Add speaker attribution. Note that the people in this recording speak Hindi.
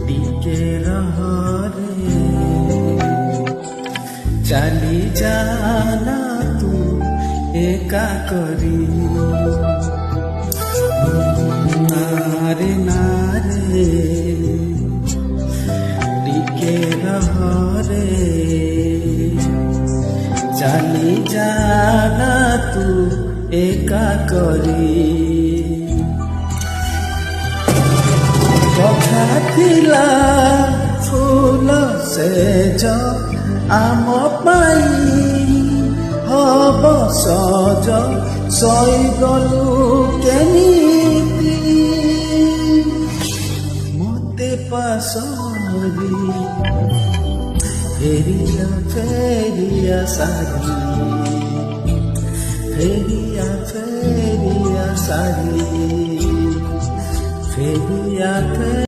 Speaker 1: टिके रह रे, चली जाना तू एका करी। नारे नारे टिके रह रे, चली जाना तू एका करी। कथा थिला फूल सेज आम पाई हब सज, सईगलु केमिति मते पासरी। फेरिया फेरिया सारी, फेरिया फेरिया सारी, फेरिया फेरिया